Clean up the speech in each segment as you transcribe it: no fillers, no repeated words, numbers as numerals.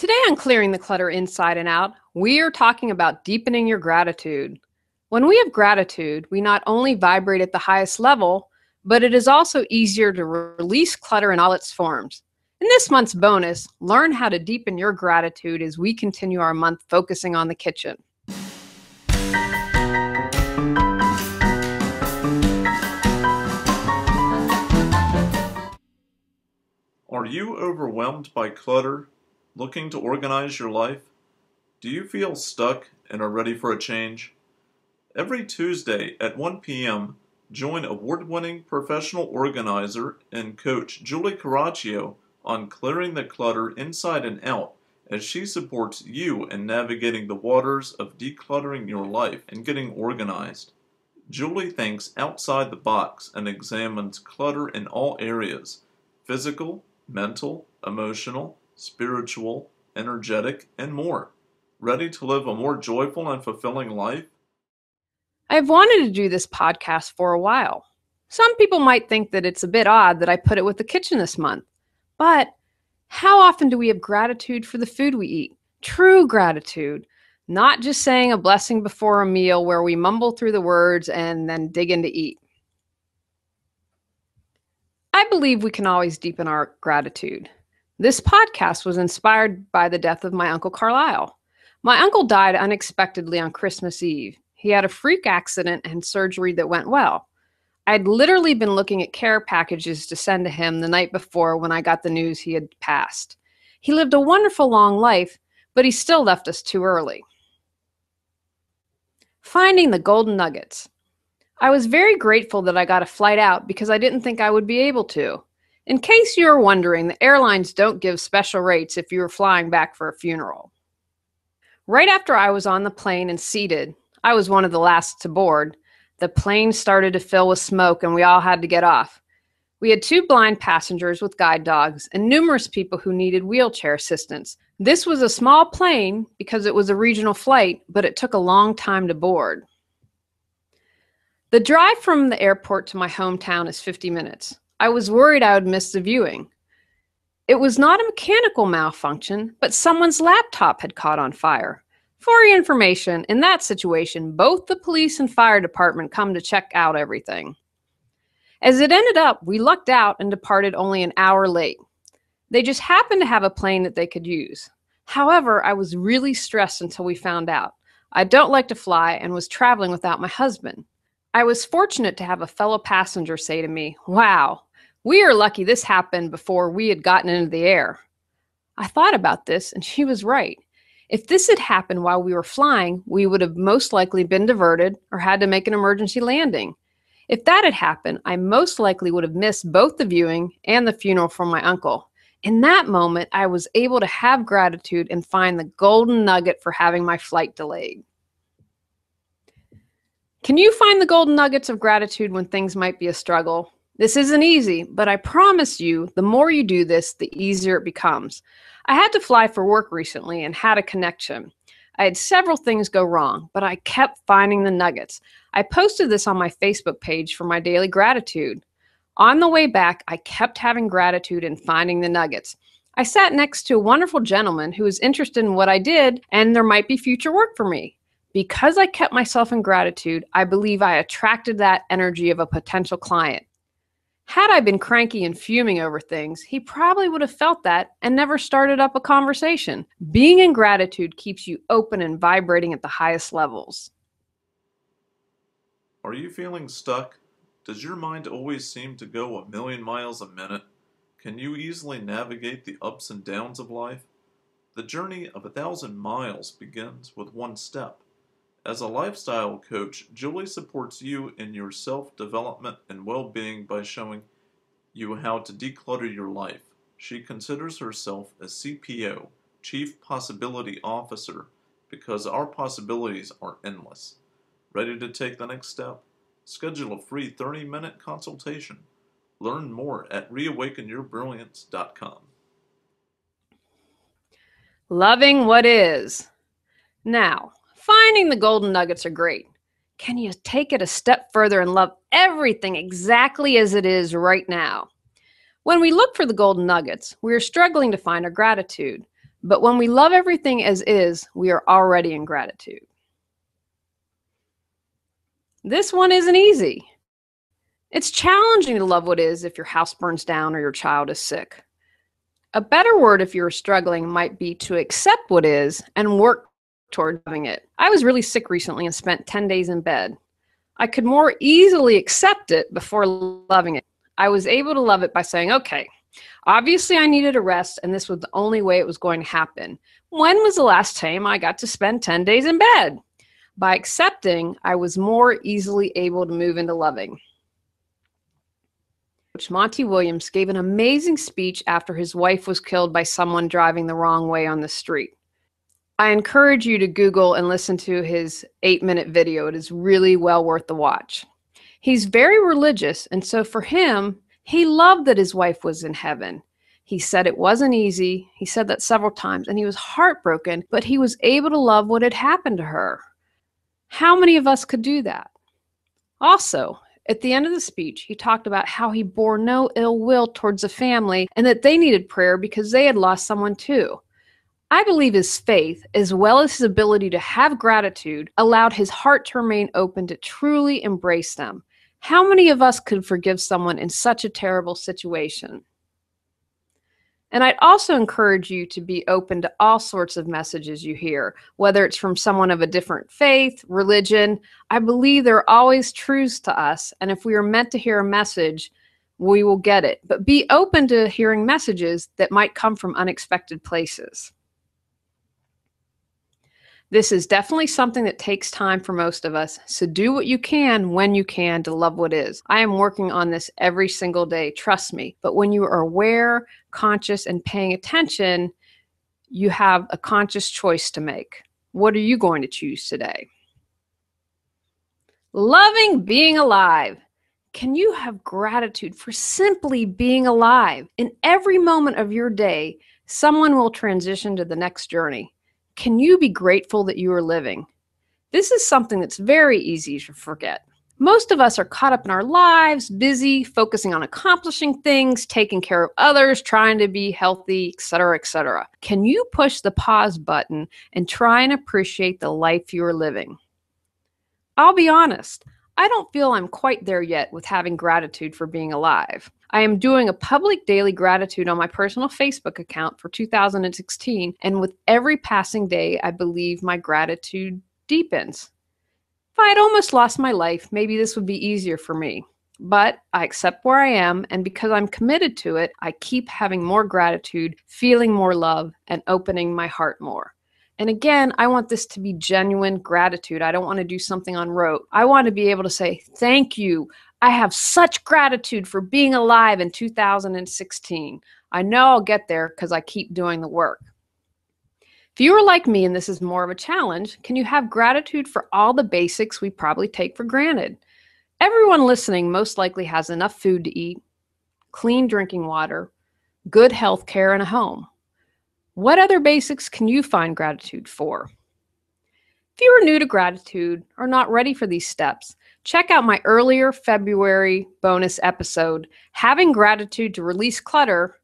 Today on Clearing the Clutter Inside and Out, we are talking about deepening your gratitude. When we have gratitude, we not only vibrate at the highest level, but it is also easier to release clutter in all its forms. In this month's bonus, learn how to deepen your gratitude as we continue our month focusing on the kitchen. Are you overwhelmed by clutter, looking to organize your life? Do you feel stuck and are ready for a change? Every Tuesday at 1 p.m., join award-winning professional organizer and coach Julie Coraccio on Clearing the Clutter Inside and Out as she supports you in navigating the waters of decluttering your life and getting organized. Julie thinks outside the box and examines clutter in all areas: physical, mental, emotional, spiritual, energetic, and more. Ready to live a more joyful and fulfilling life? I've wanted to do this podcast for a while. Some people might think that it's a bit odd that I put it with the kitchen this month. But how often do we have gratitude for the food we eat? True gratitude. Not just saying a blessing before a meal where we mumble through the words and then dig in to eat. I believe we can always deepen our gratitude. This podcast was inspired by the death of my Uncle Carlisle. My uncle died unexpectedly on Christmas Eve. He had a freak accident and surgery that went well. I'd literally been looking at care packages to send to him the night before when I got the news he had passed. He lived a wonderful long life, but he still left us too early. Finding the golden nuggets. I was very grateful that I got a flight out because I didn't think I would be able to. In case you are wondering, the airlines don't give special rates if you are flying back for a funeral. Right after I was on the plane and seated, I was one of the last to board. The plane started to fill with smoke and we all had to get off. We had 2 blind passengers with guide dogs and numerous people who needed wheelchair assistance. This was a small plane because it was a regional flight, but it took a long time to board. The drive from the airport to my hometown is 50 minutes. I was worried I would miss the viewing. It was not a mechanical malfunction, but someone's laptop had caught on fire. For your information, in that situation, both the police and fire department come to check out everything. As it ended up, we lucked out and departed only an hour late. They just happened to have a plane that they could use. However, I was really stressed until we found out. I don't like to fly and was traveling without my husband. I was fortunate to have a fellow passenger say to me, "Wow, we are lucky this happened before we had gotten into the air." I thought about this and she was right. If this had happened while we were flying, we would have most likely been diverted or had to make an emergency landing. If that had happened, I most likely would have missed both the viewing and the funeral for my uncle. In that moment, I was able to have gratitude and find the golden nugget for having my flight delayed. Can you find the golden nuggets of gratitude when things might be a struggle? This isn't easy, but I promise you, the more you do this, the easier it becomes. I had to fly for work recently and had a connection. I had several things go wrong, but I kept finding the nuggets. I posted this on my Facebook page for my daily gratitude. On the way back, I kept having gratitude and finding the nuggets. I sat next to a wonderful gentleman who was interested in what I did, and there might be future work for me. Because I kept myself in gratitude, I believe I attracted that energy of a potential client. Had I been cranky and fuming over things, he probably would have felt that and never started up a conversation. Being in gratitude keeps you open and vibrating at the highest levels. Are you feeling stuck? Does your mind always seem to go a million miles a minute? Can you easily navigate the ups and downs of life? The journey of 1,000 miles begins with one step. As a lifestyle coach, Julie supports you in your self-development and well-being by showing you how to declutter your life. She considers herself a CPO, Chief Possibility Officer, because our possibilities are endless. Ready to take the next step? Schedule a free 30-minute consultation. Learn more at reawakenyourbrilliance.com. Loving what is. Now, finding the golden nuggets are great. Can you take it a step further and love everything exactly as it is right now? When we look for the golden nuggets, we are struggling to find our gratitude. But when we love everything as is, we are already in gratitude. This one isn't easy. It's challenging to love what is if your house burns down or your child is sick. A better word if you're struggling might be to accept what is and work toward loving it. I was really sick recently and spent 10 days in bed. I could more easily accept it before loving it. I was able to love it by saying, okay, obviously I needed a rest and this was the only way it was going to happen. When was the last time I got to spend 10 days in bed? By accepting, I was more easily able to move into loving. Coach Monty Williams gave an amazing speech after his wife was killed by someone driving the wrong way on the street. I encourage you to Google and listen to his 8-minute video. It is really well worth the watch. He's very religious, and so for him, he loved that his wife was in heaven. He said it wasn't easy. He said that several times, and he was heartbroken, but he was able to love what had happened to her. How many of us could do that? Also, at the end of the speech, he talked about how he bore no ill will towards the family and that they needed prayer because they had lost someone too. I believe his faith, as well as his ability to have gratitude, allowed his heart to remain open to truly embrace them. How many of us could forgive someone in such a terrible situation? And I'd also encourage you to be open to all sorts of messages you hear, whether it's from someone of a different faith, religion. I believe there are always truths to us, and if we are meant to hear a message, we will get it. But be open to hearing messages that might come from unexpected places. This is definitely something that takes time for most of us, so do what you can when you can to love what is. I am working on this every single day, trust me. But when you are aware, conscious, and paying attention, you have a conscious choice to make. What are you going to choose today? Loving being alive. Can you have gratitude for simply being alive? In every moment of your day, someone will transition to the next journey. Can you be grateful that you are living? This is something that's very easy to forget. Most of us are caught up in our lives, busy, focusing on accomplishing things, taking care of others, trying to be healthy, etc., etc. Can you push the pause button and try and appreciate the life you are living? I'll be honest, I don't feel I'm quite there yet with having gratitude for being alive. I am doing a public daily gratitude on my personal Facebook account for 2016, and with every passing day, I believe my gratitude deepens. If I had almost lost my life, maybe this would be easier for me. But I accept where I am, and because I'm committed to it, I keep having more gratitude, feeling more love, and opening my heart more. And again, I want this to be genuine gratitude. I don't want to do something on rote. I want to be able to say, thank you. I have such gratitude for being alive in 2016. I know I'll get there because I keep doing the work. If you are like me and this is more of a challenge, can you have gratitude for all the basics we probably take for granted? Everyone listening most likely has enough food to eat, clean drinking water, good health care, and a home. What other basics can you find gratitude for? If you are new to gratitude or not ready for these steps, check out my earlier February bonus episode, Having Gratitude to Release Clutter,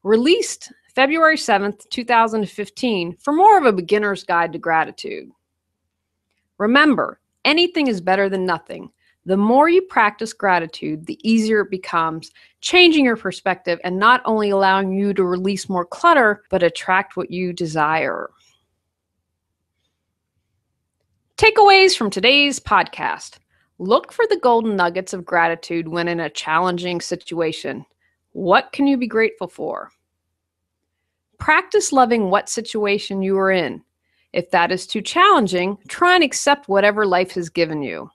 released February 7th, 2015, for more of a beginner's guide to gratitude. Remember, anything is better than nothing. The more you practice gratitude, the easier it becomes, changing your perspective and not only allowing you to release more clutter, but attract what you desire. Takeaways from today's podcast. Look for the golden nuggets of gratitude when in a challenging situation. What can you be grateful for? Practice loving what situation you are in. If that is too challenging, try and accept whatever life has given you.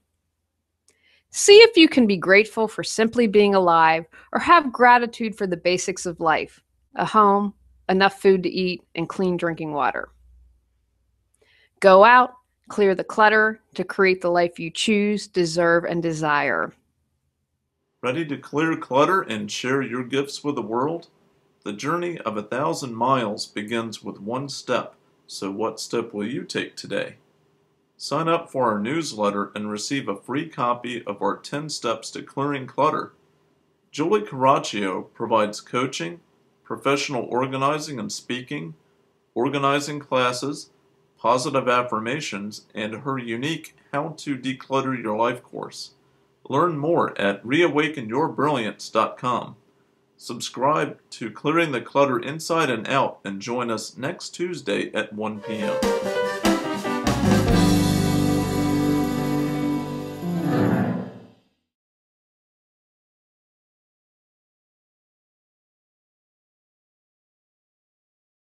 See if you can be grateful for simply being alive or have gratitude for the basics of life, a home, enough food to eat, and clean drinking water. Go out, clear the clutter to create the life you choose, deserve, and desire. Ready to clear clutter and share your gifts with the world? The journey of 1,000 miles begins with one step, so what step will you take today? Sign up for our newsletter and receive a free copy of our 10 Steps to Clearing Clutter. Julie Coraccio provides coaching, professional organizing and speaking, organizing classes, positive affirmations, and her unique How to Declutter Your Life course. Learn more at reawakenyourbrilliance.com. Subscribe to Clearing the Clutter Inside and Out and join us next Tuesday at 1 p.m.